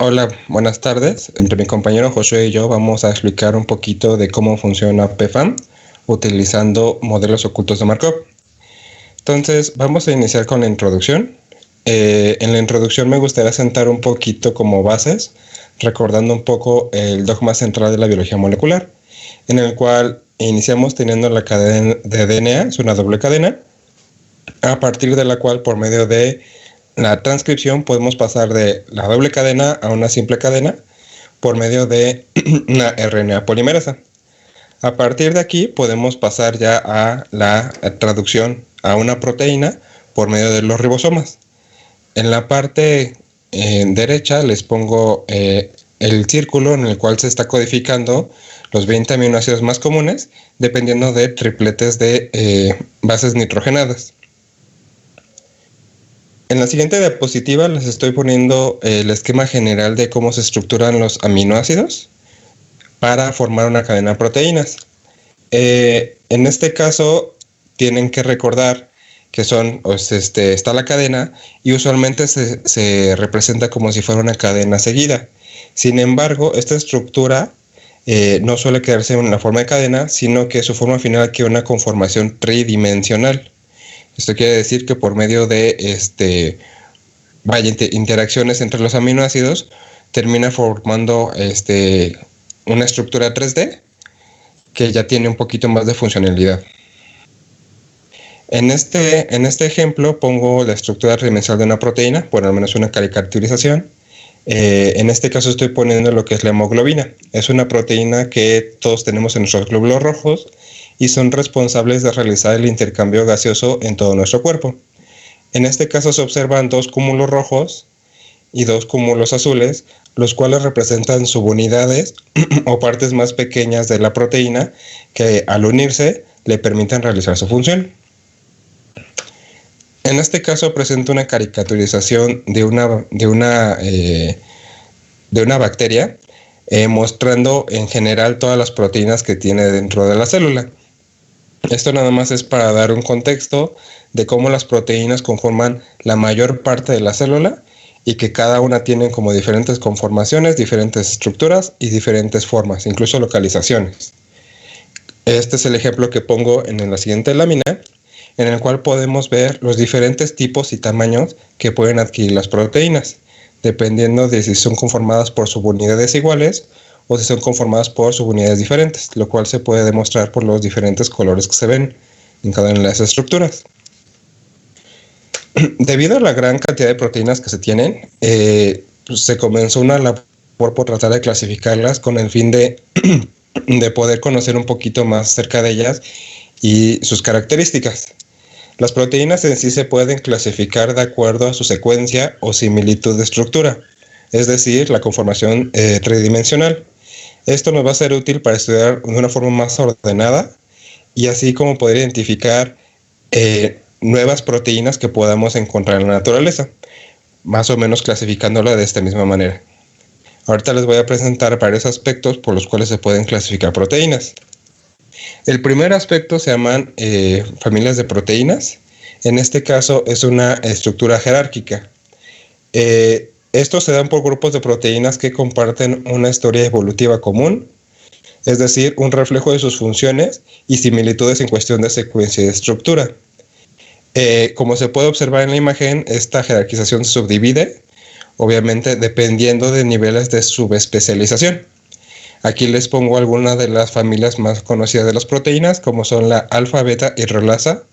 Hola, buenas tardes. Entre mi compañero Josué y yo vamos a explicar un poquito de cómo funciona PFAM utilizando modelos ocultos de Markov. Entonces, vamos a iniciar con la introducción. En la introducción me gustaría sentar un poquito como bases, recordando un poco el dogma central de la biología molecular, en el cual iniciamos teniendo la cadena de DNA, es una doble cadena, a partir de la cual por medio de la transcripción podemos pasar de la doble cadena a una simple cadena por medio de una RNA polimerasa. A partir de aquí podemos pasar ya a la traducción a una proteína por medio de los ribosomas. En la parte derecha les pongo el círculo en el cual se está codificando los 20 aminoácidos más comunes dependiendo de tripletes de bases nitrogenadas. En la siguiente diapositiva les estoy poniendo el esquema general de cómo se estructuran los aminoácidos para formar una cadena de proteínas. En este caso tienen que recordar que está la cadena y usualmente se representa como si fuera una cadena seguida. Sin embargo, esta estructura no suele quedarse en la forma de cadena, sino que su forma final adquiere una conformación tridimensional. Esto quiere decir que por medio de interacciones entre los aminoácidos termina formando una estructura 3D que ya tiene un poquito más de funcionalidad. En este ejemplo pongo la estructura tridimensional de una proteína, por al menos una caricaturización. En este caso estoy poniendo lo que es la hemoglobina. Es una proteína que todos tenemos en nuestros glóbulos rojos y son responsables de realizar el intercambio gaseoso en todo nuestro cuerpo. En este caso se observan dos cúmulos rojos y dos cúmulos azules, los cuales representan subunidades o partes más pequeñas de la proteína que al unirse le permiten realizar su función. En este caso presento una caricaturización de una bacteria mostrando en general todas las proteínas que tiene dentro de la célula. Esto nada más es para dar un contexto de cómo las proteínas conforman la mayor parte de la célula y que cada una tiene como diferentes conformaciones, diferentes estructuras y diferentes formas, incluso localizaciones. Este es el ejemplo que pongo en la siguiente lámina, en el cual podemos ver los diferentes tipos y tamaños que pueden adquirir las proteínas, dependiendo de si son conformadas por subunidades iguales o si son conformadas por subunidades diferentes, lo cual se puede demostrar por los diferentes colores que se ven en cada una de las estructuras. Debido a la gran cantidad de proteínas que se tienen, se comenzó una labor por tratar de clasificarlas con el fin de poder conocer un poquito más acerca de ellas y sus características. Las proteínas en sí se pueden clasificar de acuerdo a su secuencia o similitud de estructura, es decir, la conformación tridimensional. Esto nos va a ser útil para estudiar de una forma más ordenada y así como poder identificar nuevas proteínas que podamos encontrar en la naturaleza, más o menos clasificándola de esta misma manera. Ahorita les voy a presentar varios aspectos por los cuales se pueden clasificar proteínas. El primer aspecto se llaman familias de proteínas. En este caso es una estructura jerárquica. Estos se dan por grupos de proteínas que comparten una historia evolutiva común, es decir, un reflejo de sus funciones y similitudes en cuestión de secuencia y de estructura. Como se puede observar en la imagen, esta jerarquización se subdivide, obviamente dependiendo de niveles de subespecialización. Aquí les pongo algunas de las familias más conocidas de las proteínas, como son la alfa, beta hidrolasa,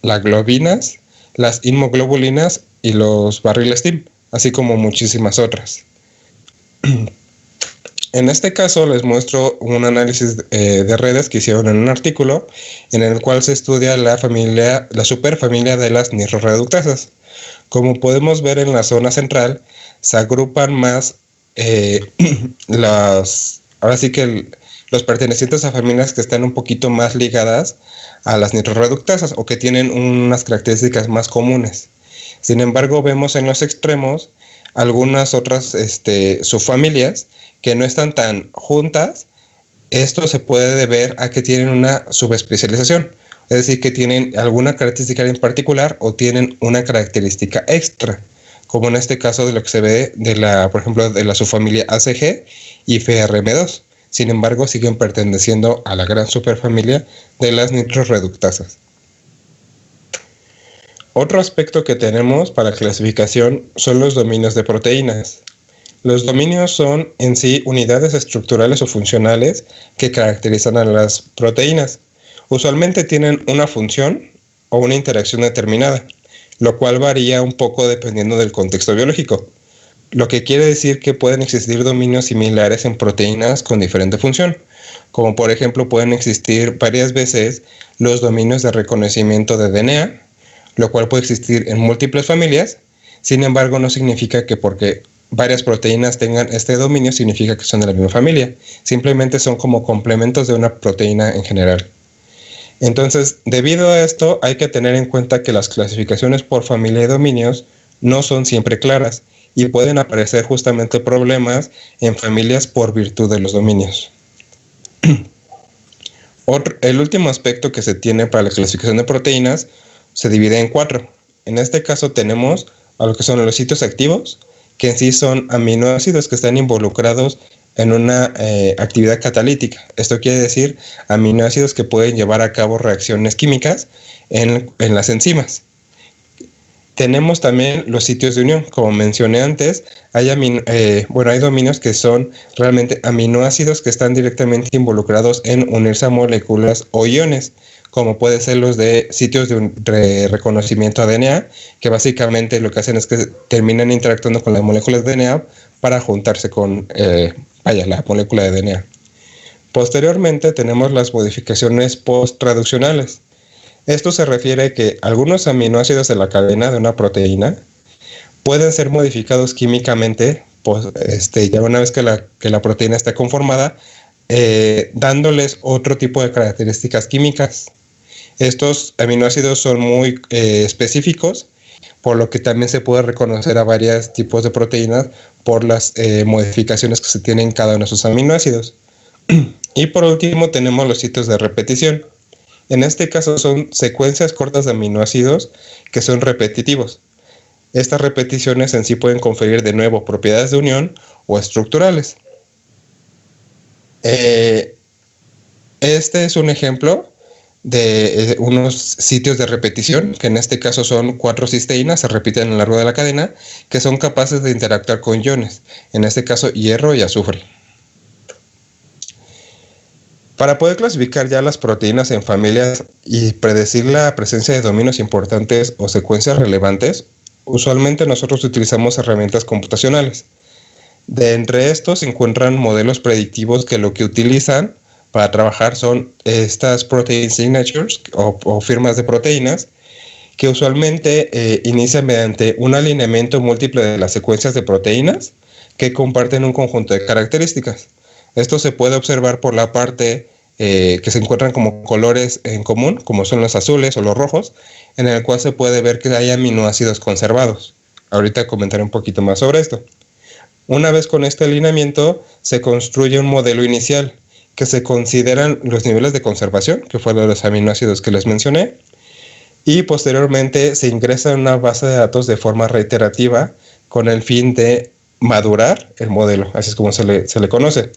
las globinas, las inmunoglobulinas y los barriles TIM, así como muchísimas otras. En este caso les muestro un análisis de redes que hicieron en un artículo en el cual se estudia la superfamilia de las nitroreductasas. Como podemos ver en la zona central, se agrupan más ahora sí que los pertenecientes a familias que están un poquito más ligadas a las nitroreductasas o que tienen unas características más comunes. Sin embargo, vemos en los extremos algunas otras subfamilias que no están tan juntas. Esto se puede deber a que tienen una subespecialización, es decir, que tienen alguna característica en particular o tienen una característica extra, como en este caso de lo que se ve por ejemplo, de la subfamilia ACG y FRM2. Sin embargo, siguen perteneciendo a la gran superfamilia de las nitroreductasas. Otro aspecto que tenemos para clasificación son los dominios de proteínas. Los dominios son en sí unidades estructurales o funcionales que caracterizan a las proteínas. Usualmente tienen una función o una interacción determinada, lo cual varía un poco dependiendo del contexto biológico, lo que quiere decir que pueden existir dominios similares en proteínas con diferente función, como por ejemplo pueden existir varias veces los dominios de reconocimiento de DNA, lo cual puede existir en múltiples familias. Sin embargo, no significa que porque varias proteínas tengan este dominio significa que son de la misma familia, simplemente son como complementos de una proteína en general. Entonces, debido a esto, hay que tener en cuenta que las clasificaciones por familia de dominios no son siempre claras y pueden aparecer justamente problemas en familias por virtud de los dominios. El último aspecto que se tiene para la clasificación de proteínas se divide en 4. En este caso tenemos a lo que son los sitios activos, que en sí son aminoácidos que están involucrados en una actividad catalítica. Esto quiere decir aminoácidos que pueden llevar a cabo reacciones químicas en las enzimas. Tenemos también los sitios de unión. Como mencioné antes, hay dominios que son realmente aminoácidos que están directamente involucrados en unirse a moléculas o iones, como puede ser los de sitios de reconocimiento a DNA, que básicamente lo que hacen es que terminan interactuando con las moléculas de DNA para juntarse con la molécula de DNA. Posteriormente tenemos las modificaciones post-traduccionales. Esto se refiere a que algunos aminoácidos de la cadena de una proteína pueden ser modificados químicamente, ya una vez que la proteína está conformada, dándoles otro tipo de características químicas. Estos aminoácidos son muy específicos, por lo que también se puede reconocer a varios tipos de proteínas por las modificaciones que se tienen en cada uno de sus aminoácidos. Y por último tenemos los sitios de repetición. En este caso son secuencias cortas de aminoácidos que son repetitivos. Estas repeticiones en sí pueden conferir de nuevo propiedades de unión o estructurales. Este es un ejemplo de unos sitios de repetición, que en este caso son 4 cisteínas, se repiten a lo largo de la cadena, que son capaces de interactuar con iones, en este caso hierro y azufre. Para poder clasificar ya las proteínas en familias y predecir la presencia de dominios importantes o secuencias relevantes, usualmente nosotros utilizamos herramientas computacionales. De entre estos se encuentran modelos predictivos que lo que utilizan para trabajar son estas protein signatures o firmas de proteínas, que usualmente inician mediante un alineamiento múltiple de las secuencias de proteínas que comparten un conjunto de características. Esto se puede observar por la parte que se encuentran como colores en común, como son los azules o los rojos, en el cual se puede ver que hay aminoácidos conservados. Ahorita comentaré un poquito más sobre esto. Una vez con este alineamiento, se construye un modelo inicial, que se consideran los niveles de conservación, que fueron los aminoácidos que les mencioné, y posteriormente se ingresa en una base de datos de forma reiterativa con el fin de madurar el modelo, así es como se le conoce,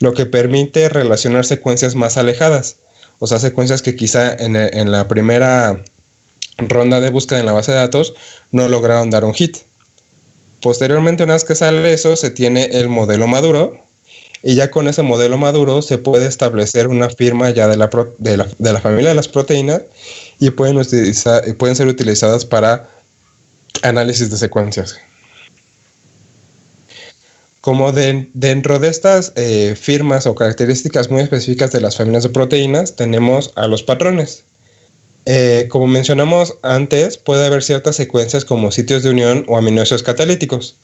lo que permite relacionar secuencias más alejadas, o sea, secuencias que quizá en la primera ronda de búsqueda en la base de datos no lograron dar un hit. Posteriormente, una vez que sale eso, se tiene el modelo maduro, y ya con ese modelo maduro se puede establecer una firma ya de la familia de las proteínas y pueden ser utilizadas para análisis de secuencias. Como dentro de estas firmas o características muy específicas de las familias de proteínas, tenemos a los patrones. Como mencionamos antes, puede haber ciertas secuencias como sitios de unión o aminoácidos catalíticos.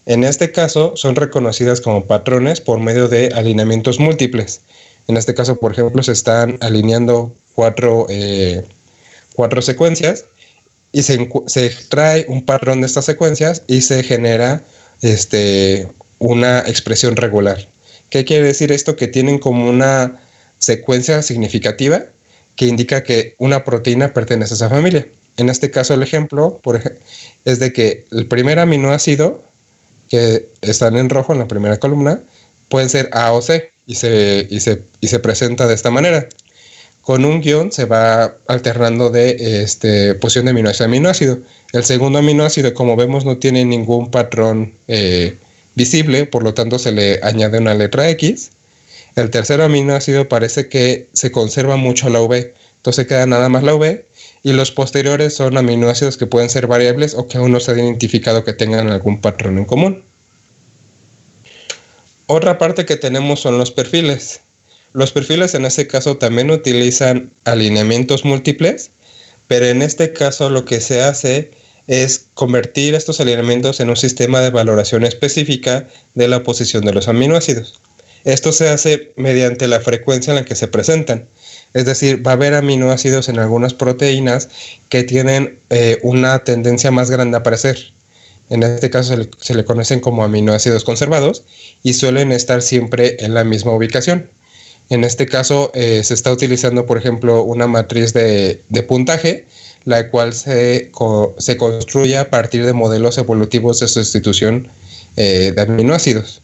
En este caso, son reconocidas como patrones por medio de alineamientos múltiples. En este caso, por ejemplo, se están alineando cuatro secuencias y se extrae un patrón de estas secuencias y se genera una expresión regular. ¿Qué quiere decir esto? Que tienen como una secuencia significativa que indica que una proteína pertenece a esa familia. En este caso el ejemplo es de que el primer aminoácido que están en rojo en la primera columna pueden ser A o C y se presenta de esta manera. Con un guión se va alternando de posición de aminoácido a aminoácido. El segundo aminoácido, como vemos, no tiene ningún patrón visible, por lo tanto se le añade una letra X. El tercer aminoácido parece que se conserva mucho la V, entonces queda nada más la V, y los posteriores son aminoácidos que pueden ser variables o que aún no se ha identificado que tengan algún patrón en común. Otra parte que tenemos son los perfiles. Los perfiles en este caso también utilizan alineamientos múltiples, pero en este caso lo que se hace es convertir estos alineamientos en un sistema de valoración específica de la posición de los aminoácidos. Esto se hace mediante la frecuencia en la que se presentan. Es decir, va a haber aminoácidos en algunas proteínas que tienen una tendencia más grande a aparecer. En este caso se le conocen como aminoácidos conservados y suelen estar siempre en la misma ubicación. En este caso se está utilizando, por ejemplo, una matriz de puntaje, la cual se construye a partir de modelos evolutivos de sustitución de aminoácidos.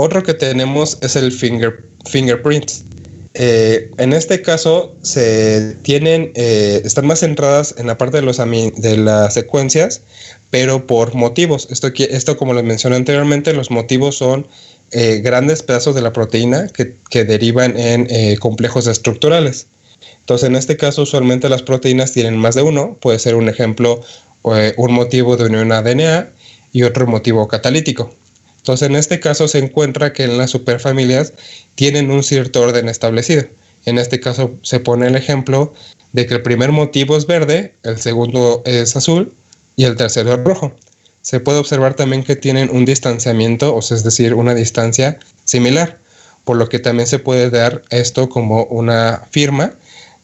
Otro que tenemos es el fingerprint. En este caso están más centradas en la parte de las secuencias, pero por motivos. Esto, como les mencioné anteriormente, los motivos son grandes pedazos de la proteína que derivan en complejos estructurales. Entonces, en este caso, usualmente las proteínas tienen más de uno. Puede ser un ejemplo, un motivo de unión ADN y otro motivo catalítico. Entonces, en este caso se encuentra que en las superfamilias tienen un cierto orden establecido. En este caso se pone el ejemplo de que el primer motivo es verde, el segundo es azul y el tercero es rojo. Se puede observar también que tienen un distanciamiento, o sea, es decir, una distancia similar, por lo que también se puede dar esto como una firma,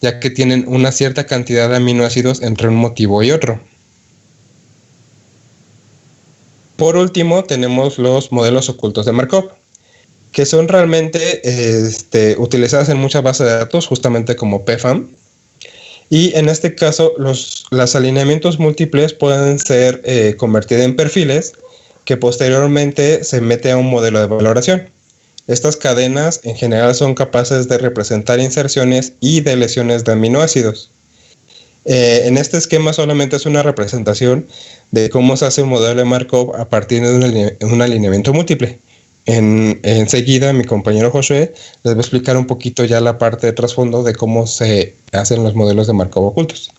ya que tienen una cierta cantidad de aminoácidos entre un motivo y otro. Por último, tenemos los modelos ocultos de Markov, que son realmente utilizados en muchas bases de datos, justamente como PFAM. Y en este caso, los alineamientos múltiples pueden ser convertidos en perfiles que posteriormente se mete a un modelo de valoración. Estas cadenas en general son capaces de representar inserciones y deleciones de aminoácidos. En este esquema solamente es una representación de cómo se hace un modelo de Markov a partir de un alineamiento múltiple. Enseguida mi compañero Josué les va a explicar un poquito ya la parte de trasfondo de cómo se hacen los modelos de Markov ocultos.